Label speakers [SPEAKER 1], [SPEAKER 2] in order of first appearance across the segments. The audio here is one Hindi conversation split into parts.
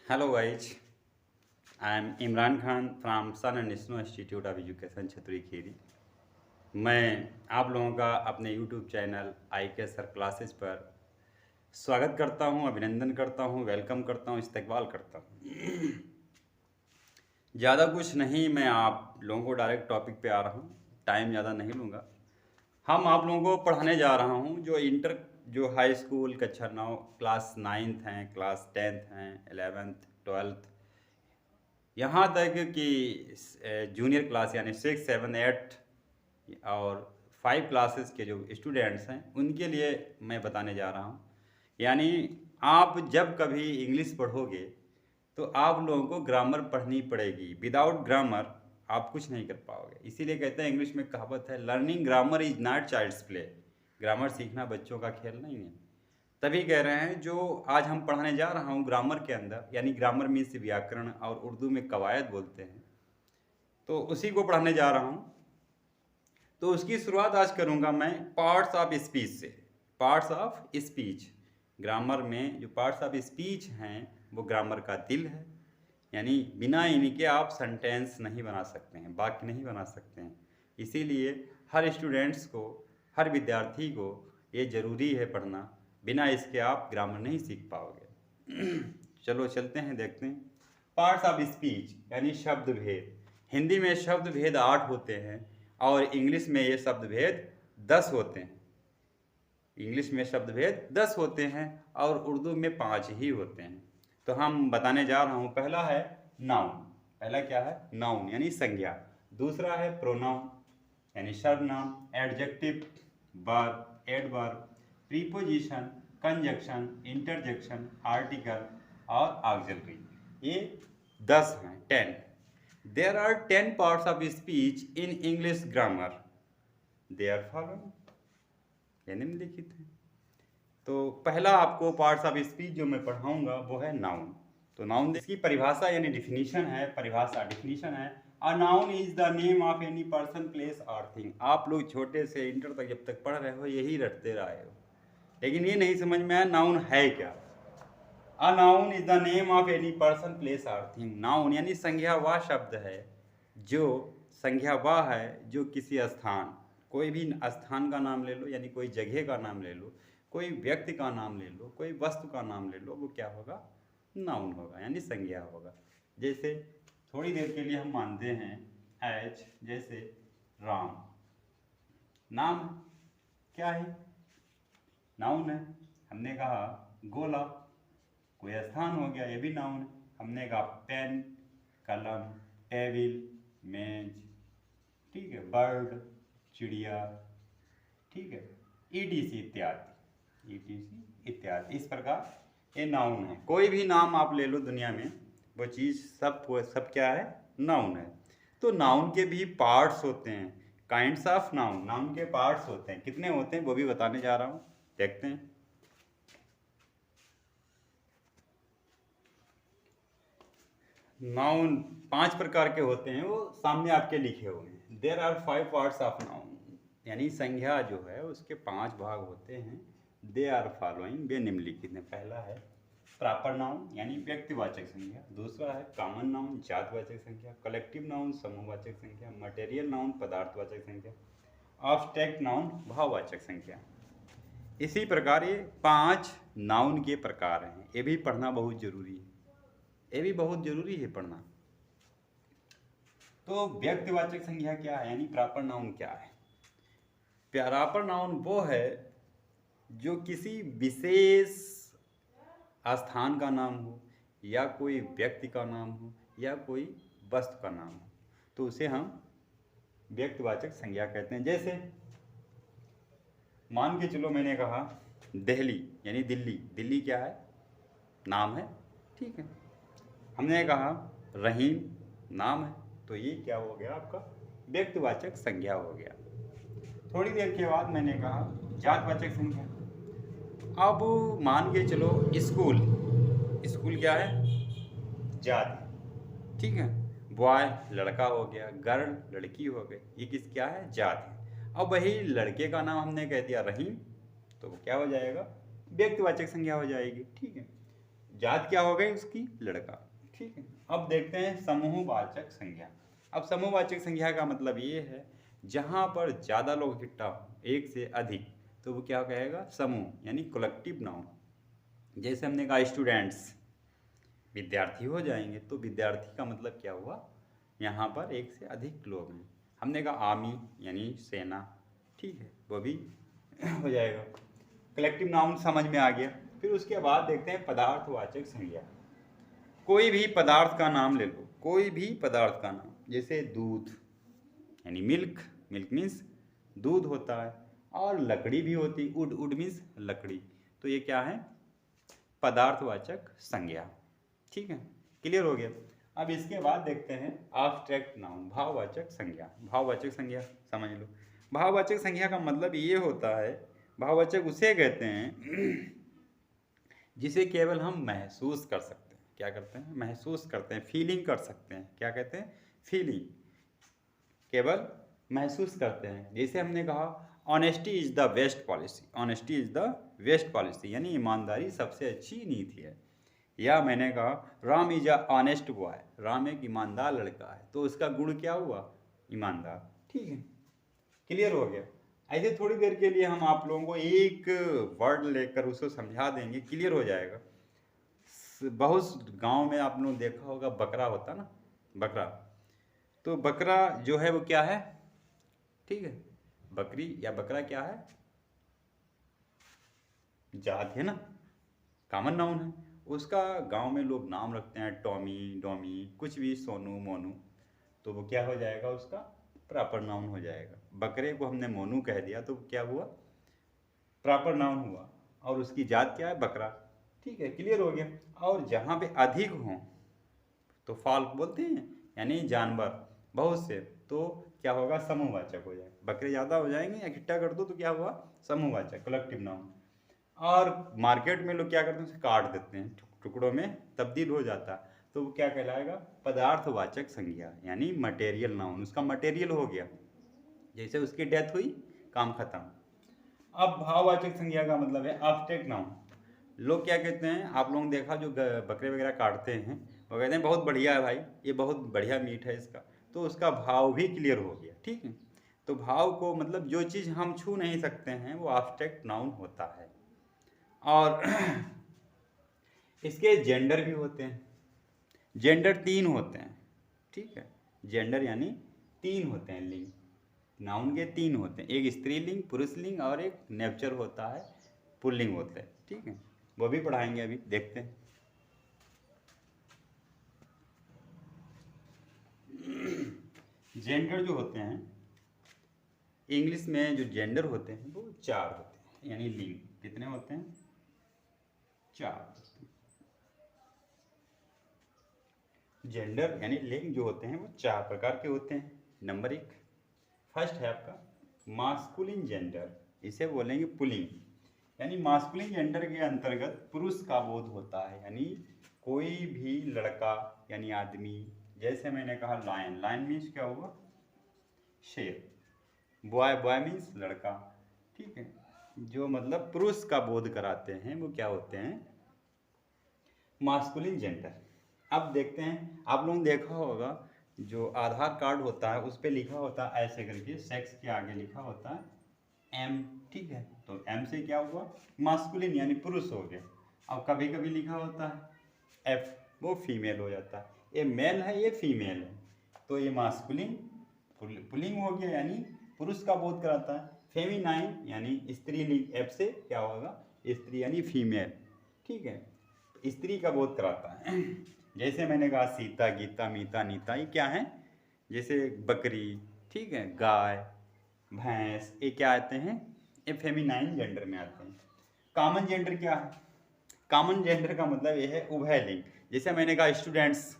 [SPEAKER 1] Hello guys, I am Imran Khan from Sun and Snow Institute of Education छतरी खीरी। मैं आप लोगों का अपने YouTube चैनल आई के सर क्लासेस पर स्वागत करता हूं, अभिनंदन करता हूं, वेलकम करता हूं, इस्तकबाल करता हूं। ज़्यादा कुछ नहीं, मैं आप लोगों को डायरेक्ट टॉपिक पे आ रहा हूं, टाइम ज़्यादा नहीं लूँगा। हम आप लोगों को पढ़ाने जा रहा हूं जो हाई स्कूल कक्षा 9 क्लास 9th हैं, क्लास 10th हैं, 11th 12th, यहाँ तक कि जूनियर क्लास यानी 6, 7, 8 और 5 क्लासेस के जो स्टूडेंट्स हैं उनके लिए मैं बताने जा रहा हूँ। यानी आप जब कभी इंग्लिश पढ़ोगे तो आप लोगों को ग्रामर पढ़नी पड़ेगी। विदाउट ग्रामर आप कुछ नहीं कर पाओगे। इसीलिए कहते हैं, इंग्लिश में कहावत है, learning grammar is not child's play. Grammar सीखना बच्चों का खेल नहीं है। तभी कह रहे हैं जो आज हम पढ़ाने जा रहा हूँ ग्रामर के अंदर, यानी ग्रामर मीन्स व्याकरण और उर्दू में कवायद बोलते हैं, तो उसी को पढ़ाने जा रहा हूँ। तो उसकी शुरुआत आज करूँगा मैं पार्ट्स ऑफ स्पीच से। पार्ट्स ऑफ स्पीच, ग्रामर में जो पार्ट्स ऑफ स्पीच हैं वो ग्रामर का दिल है। यानी बिना इनके आप सेंटेंस नहीं बना सकते हैं, वाक्य नहीं बना सकते हैं। इसीलिए हर स्टूडेंट्स को, हर विद्यार्थी को ये ज़रूरी है पढ़ना। बिना इसके आप ग्रामर नहीं सीख पाओगे। चलो चलते हैं, देखते हैं। पार्ट्स ऑफ स्पीच यानी शब्द भेद। हिंदी में शब्द भेद 8 होते हैं और इंग्लिश में ये शब्द भेद 10 होते हैं। इंग्लिश में शब्द भेद 10 होते हैं और उर्दू में 5 ही होते हैं। तो हम बताने जा रहा हूँ। पहला है नाउन। पहला क्या है? नाउन यानी संज्ञा। दूसरा है प्रोनाउन यानी सर्वनाम, adjective, verb, adverb, preposition, conjunction, interjection, article और ऑक्सिलरी। ये 10 हैं, 10। There are 10 parts of speech in English grammar. They are following, ये निम्नलिखित है। तो पहला आपको पार्ट्स ऑफ स्पीच जो मैं पढ़ाऊंगा वो है नाउन। तो नाउन, इसकी परिभाषा यानी डिफिनीशन है। परिभाषा डिफिनीशन है, a noun is the name of any person, place और थिंग। आप लोग छोटे से इंटर तक जब तक पढ़ रहे हो यही रटते रहे हो, लेकिन ये नहीं समझ में आया नाउन है क्या। A noun is the name of any person, place और थिंग। नाउन यानी संज्ञा वह शब्द है जो, संज्ञा वह है जो किसी स्थान, कोई भी स्थान का नाम ले लो, यानी कोई जगह का नाम ले लो, कोई व्यक्ति का नाम ले लो, कोई वस्तु का नाम ले लो, वो क्या होगा? नाउन होगा, यानी संज्ञा होगा। जैसे थोड़ी देर के लिए हम मानते हैं एच, जैसे राम नाम है, क्या है? नाउन है। हमने कहा गोला, कोई स्थान हो गया, ये भी नाउन है। हमने कहा पेन, कलम, टेबल, मेज, ठीक है, बर्ड, चिड़िया, ठीक है, ईटीसी इत्यादि, ईटीसी इत्यादि। इस प्रकार ये नाउन है। कोई भी नाम आप ले लो दुनिया में, वो चीज़ सब क्या है? नाउन है। तो नाउन के भी पार्ट्स होते हैं, काइंड्स ऑफ नाउन। नाउन के पार्ट्स होते हैं, कितने होते हैं वो भी बताने जा रहा हूँ, देखते हैं। नाउन 5 प्रकार के होते हैं, वो सामने आपके लिखे हुए हैं। There are 5 parts of noun, यानी संज्ञा जो है उसके 5 भाग होते हैं। दे आर फॉलोइंग, वे निम्नलिखित हैं। पहला है प्रॉपर नाउन यानी व्यक्तिवाचक संज्ञा। दूसरा है कॉमन नाउन, जातवाचक संज्ञा। कलेक्टिव नाउन, समूहवाचक संज्ञा। मटेरियल नाउन, पदार्थवाचक संज्ञा। ऑब्स्ट्रैक्ट नाउन, भाववाचक संज्ञा। इसी प्रकार ये 5 नाउन के प्रकार हैं। ये भी पढ़ना बहुत जरूरी है, ये भी बहुत जरूरी है पढ़ना। तो व्यक्तिवाचक संज्ञा क्या है, यानी प्रॉपर नाउन क्या है? प्रॉपर नाउन वो है जो किसी विशेष स्थान का नाम हो, या कोई व्यक्ति का नाम हो, या कोई वस्तु का नाम हो, तो उसे हम व्यक्तिवाचक संज्ञा कहते हैं। जैसे मान के चलो, मैंने कहा दिल्ली यानी दिल्ली। दिल्ली क्या है? नाम है, ठीक है। हमने कहा रहीम नाम है, तो ये क्या हो गया? आपका व्यक्तिवाचक संज्ञा हो गया। थोड़ी देर के बाद मैंने कहा जातवाचक संज्ञा। अब मान के चलो स्कूल, स्कूल क्या है? जाति, ठीक है। बॉय लड़का हो गया, गर्ल लड़की हो गई, ये किस क्या है? जाति। अब वही लड़के का नाम हमने कह दिया रहीम, तो वो क्या हो जाएगा? व्यक्तिवाचक संज्ञा हो जाएगी, ठीक है। जात क्या हो गई उसकी? लड़का। ठीक है, अब देखते हैं समूहवाचक संज्ञा। अब समूहवाचक संज्ञा का मतलब ये है जहाँ पर ज़्यादा लोग इकट्ठा हो, एक से अधिक, तो वो क्या कहेगा? समूह, यानी कलेक्टिव नाउन। जैसे हमने कहा स्टूडेंट्स, विद्यार्थी हो जाएंगे, तो विद्यार्थी का मतलब क्या हुआ? यहाँ पर एक से अधिक लोग हैं। हमने कहा आर्मी यानी सेना, ठीक है, वो भी हो जाएगा। कलेक्टिव नाउन समझ में आ गया। फिर उसके बाद देखते हैं पदार्थवाचक संज्ञा। कोई भी पदार्थ का नाम ले लो, कोई भी पदार्थ का नाम, जैसे दूध यानी मिल्क, मिल्क मीन्स दूध होता है, और लकड़ी भी होती, वुड, वुड मीन्स लकड़ी। तो ये क्या है? पदार्थवाचक संज्ञा। ठीक है, क्लियर हो गया। अब इसके बाद देखते हैं एब्स्ट्रैक्ट नाउन, भाववाचक संज्ञा। भाववाचक संज्ञा समझ लो। भाववाचक संज्ञा का मतलब ये होता है, भाववाचक उसे कहते हैं जिसे केवल हम महसूस कर सकते हैं। क्या करते हैं? महसूस करते हैं, फीलिंग कर सकते हैं। क्या कहते हैं? फीलिंग, केवल महसूस करते हैं। जैसे हमने कहा honesty is the best policy, honesty is the best policy, यानी ईमानदारी सबसे अच्छी नीति है। या मैंने कहा Ram is a honest boy, Ram एक ईमानदार लड़का है, तो उसका गुण क्या हुआ? ईमानदार। ठीक है, क्लियर हो गया। ऐसे थोड़ी देर के लिए हम आप लोगों को एक वर्ड लेकर उसको समझा देंगे, क्लियर हो जाएगा। बहुत गांव में आप लोग देखा होगा बकरा होता ना, बकरा। तो बकरा जो है वो क्या है? ठीक है, बकरी या बकरा क्या है? जात है ना, कॉमन नाउन है। उसका गांव में लोग नाम रखते हैं, टॉमी, डोमी, कुछ भी, सोनू, मोनू, तो वो क्या हो जाएगा? उसका प्रॉपर नाउन हो जाएगा। बकरे को हमने मोनू कह दिया तो क्या हुआ? प्रॉपर नाउन हुआ। और उसकी जात क्या है? बकरा। ठीक है, क्लियर हो गया। और जहाँ पे अधिक हों तो फाल्क बोलते हैं, यानी जानवर बहुत से, तो क्या होगा? समूहवाचक हो जाएगा। बकरे ज़्यादा हो जाएंगे या इकट्ठा कर दो तो क्या हुआ? समूहवाचक, कलेक्टिव नाउन। और मार्केट में लोग क्या करते हैं? उसे काट देते हैं, टुकड़ों में तब्दील हो जाता है, तो वो क्या कहलाएगा? पदार्थवाचक संज्ञा, यानी मटेरियल नाउन। उसका मटेरियल हो गया, जैसे उसकी डेथ हुई, काम खत्म। अब भाववाचक संज्ञा का मतलब है एब्स्ट्रैक्ट नाउन। लोग क्या कहते हैं? आप लोगों ने देखा जो बकरे वगैरह काटते हैं, वो कहते हैं बहुत बढ़िया है भाई, ये बहुत बढ़िया मीट है इसका, तो उसका भाव भी क्लियर हो गया। ठीक है, तो भाव को मतलब जो चीज़ हम छू नहीं सकते हैं वो एब्स्ट्रैक्ट नाउन होता है। और इसके जेंडर भी होते हैं। जेंडर 3 होते हैं। ठीक है, जेंडर यानी 3 होते हैं लिंग, नाउन के 3 होते हैं, एक स्त्रीलिंग, पुरुषलिंग, और एक नेपचर होता है, पुल्लिंग होता है। ठीक है, वो भी पढ़ाएंगे, अभी देखते हैं। जेंडर जो होते हैं, इंग्लिश में जो जेंडर होते हैं वो 4 होते हैं, यानी लिंग कितने होते हैं? 4। जेंडर यानी लिंग जो होते हैं वो 4 प्रकार के होते हैं। नंबर 1, फर्स्ट है आपका मास्कुलिन जेंडर, इसे बोलेंगे पुलिंग, यानी मास्कुलिन जेंडर के अंतर्गत पुरुष का बोध होता है, यानी कोई भी लड़का यानी आदमी, जैसे मैंने कहा लायन, लायन मीन्स क्या हुआ? शेर। बॉय, बॉय मीन्स लड़का। ठीक है, जो मतलब पुरुष का बोध कराते हैं वो क्या होते हैं? Masculine gender. अब देखते हैं, आप लोगों ने देखा होगा जो आधार कार्ड होता है उस पर लिखा होता है ऐसे करके, सेक्स के आगे लिखा होता है एम। ठीक है, तो एम से क्या हुआ? मास्कुलिन यानी पुरुष हो गया। अब कभी कभी लिखा होता है एफ, वो फीमेल हो जाता है। ये मेल है, ये फीमेल है, तो ये मास्कुलिन पुलिंग हो गया, यानी पुरुष का बोध कराता है। फेमिनाइन यानी स्त्रीलिंग, एफ से क्या होगा? स्त्री यानी फीमेल। ठीक है, स्त्री का बोध कराता है। जैसे मैंने कहा सीता, गीता, मीता, नीता, ये क्या है? जैसे बकरी, ठीक है, गाय, भैंस, ये क्या आते हैं? ये फेमिनाइन जेंडर में आते हैं। कॉमन जेंडर क्या है? कॉमन जेंडर का मतलब ये है उभयलिंग। जैसे मैंने कहा स्टूडेंट्स,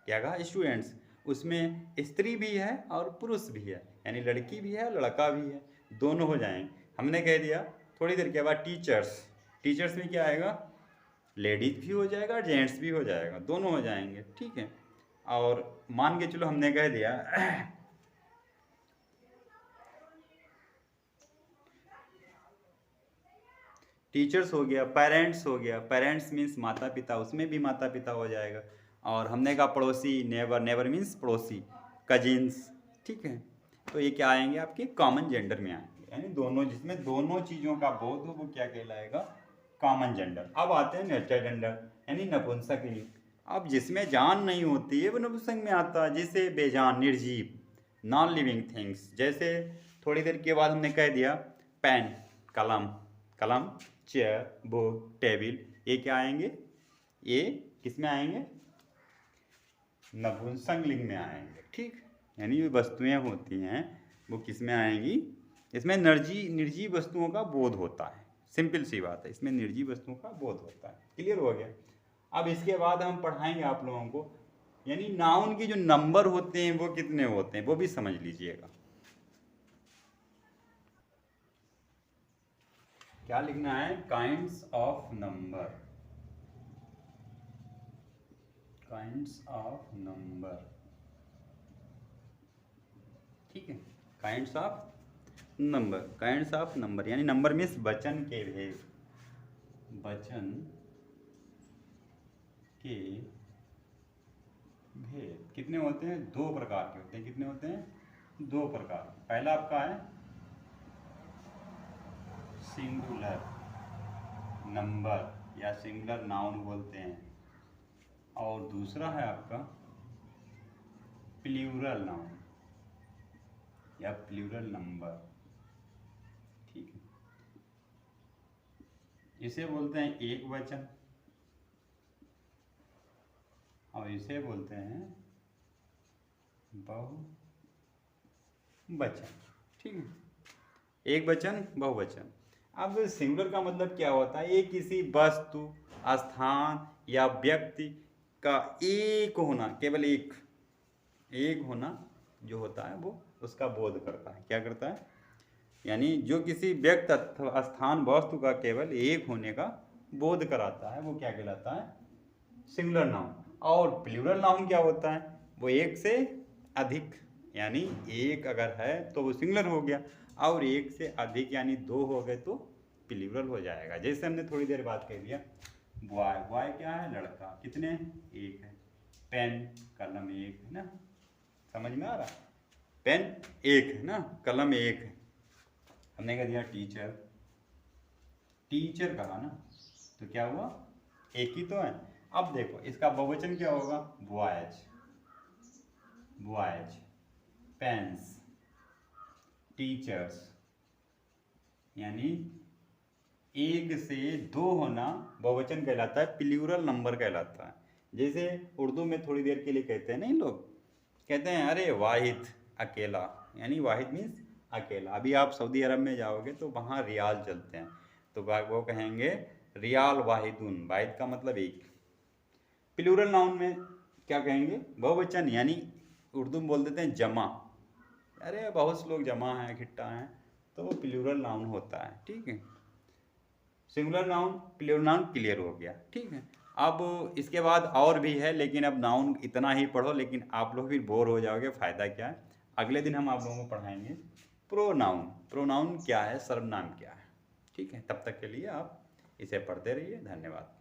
[SPEAKER 1] क्या कहा? स्टूडेंट्स, उसमें स्त्री भी है और पुरुष भी है, यानी लड़की भी है लड़का भी है, दोनों हो जाएंगे। हमने कह दिया थोड़ी देर के बाद टीचर्स, टीचर्स में क्या आएगा? लेडीज भी हो जाएगा, जेंट्स भी हो जाएगा, दोनों हो जाएंगे। ठीक है, और मान के चलो हमने कह दिया टीचर्स हो गया, पेरेंट्स हो गया, पेरेंट्स मीन्स माता पिता, उसमें भी माता पिता हो जाएगा। और हमने कहा पड़ोसी, नेबर, नेबर मीन्स पड़ोसी, कजिन्स, ठीक है। तो ये क्या आएंगे आपके कॉमन जेंडर में आएंगे, यानी दोनों, जिसमें दोनों चीज़ों का बोध हो वो क्या कहलाएगा, कॉमन जेंडर। अब आते हैं नेचर जेंडर यानी नपुंसक लिंग। अब जिसमें जान नहीं होती है वो नपुंसक में आता है, जैसे बेजान, निर्जीव, नॉन लिविंग थिंग्स। जैसे थोड़ी देर के बाद हमने कह दिया पेन, कलम, कलम, चेयर, बुक, टेबल, ये क्या आएंगे, ये किस में आएंगे, नपुंसक लिंग में आएंगे, ठीक। यानी जो वस्तुएं होती हैं वो किस में आएंगी, इसमें निर्जीव वस्तुओं का बोध होता है, सिंपल सी बात है, इसमें निर्जीव वस्तुओं का बोध होता है। क्लियर हो गया। अब इसके बाद हम पढ़ाएंगे आप लोगों को, यानी नाउन के जो नंबर होते हैं वो कितने होते हैं वो भी समझ लीजिएगा। क्या लिखना है, kinds of number, kinds of number, ठीक है। Kinds of number, kinds of number यानी नंबर मीन्स वचन के भेद, वचन के भेद कितने होते हैं, दो प्रकार के होते हैं। कितने होते हैं, दो प्रकार। पहला आपका है सिंगुलर नंबर या सिंगुलर नाउन बोलते हैं, और दूसरा है आपका प्लूरल नाउन या प्लूरल नंबर, ठीक है। इसे बोलते हैं एक वचन और इसे बोलते हैं बहुवचन, ठीक है। एक वचन, बहुवचन। अब सिंगुलर का मतलब क्या होता है, ये किसी वस्तु, स्थान या व्यक्ति का एक होना, केवल एक होना जो होता है वो उसका बोध करता है। क्या करता है, यानी जो किसी व्यक्ति अथवा स्थान वस्तु का केवल एक होने का बोध कराता है वो क्या कहलाता है, सिंगुलर नाउन। और प्लूरल नाउन क्या होता है, वो एक से अधिक, यानी एक अगर है तो वो सिंगुलर हो गया, और एक से अधिक यानी दो हो गए तो प्लूरल हो जाएगा। जैसे हमने थोड़ी देर बाद कह दिया बॉय, बॉय क्या है, लड़का, कितने, एक है। पेन, कलम, एक है ना, समझ में आ रहा, पेन एक है ना, कलम एक है। हमने कह दिया टीचर, टीचर कहा ना, तो क्या हुआ, एक ही तो है। अब देखो इसका बहुवचन क्या होगा, बॉयज, बॉयज, पेन्स, टीचर्स, यानी एक से दो होना बहुवचन कहलाता है, प्लूरल नंबर कहलाता है। जैसे उर्दू में थोड़ी देर के लिए कहते हैं ना, लोग कहते हैं अरे वाहिद, अकेला, यानी वाहिद मीन्स अकेला। अभी आप सऊदी अरब में जाओगे तो वहाँ रियाल चलते हैं, तो वो कहेंगे रियाल वाहिदुन, वाहिद का मतलब एक। प्लूरल नाउन में क्या कहेंगे, बहुवचन, यानी उर्दू में बोल देते हैं जमा, अरे बहुत से लोग जमा हैं, इकट्ठा हैं, तो वो प्लूरल नाउन होता है, ठीक है। Singular noun, plural noun clear हो गया, ठीक है। अब इसके बाद और भी है, लेकिन अब नाउन इतना ही पढ़ो, लेकिन आप लोग भी बोर हो जाओगे, फ़ायदा क्या है। अगले दिन हम आप लोगों को पढ़ाएंगे प्रोनाउन, प्रोनाउन क्या है, सर्वनाम क्या है, ठीक है। तब तक के लिए आप इसे पढ़ते रहिए, धन्यवाद।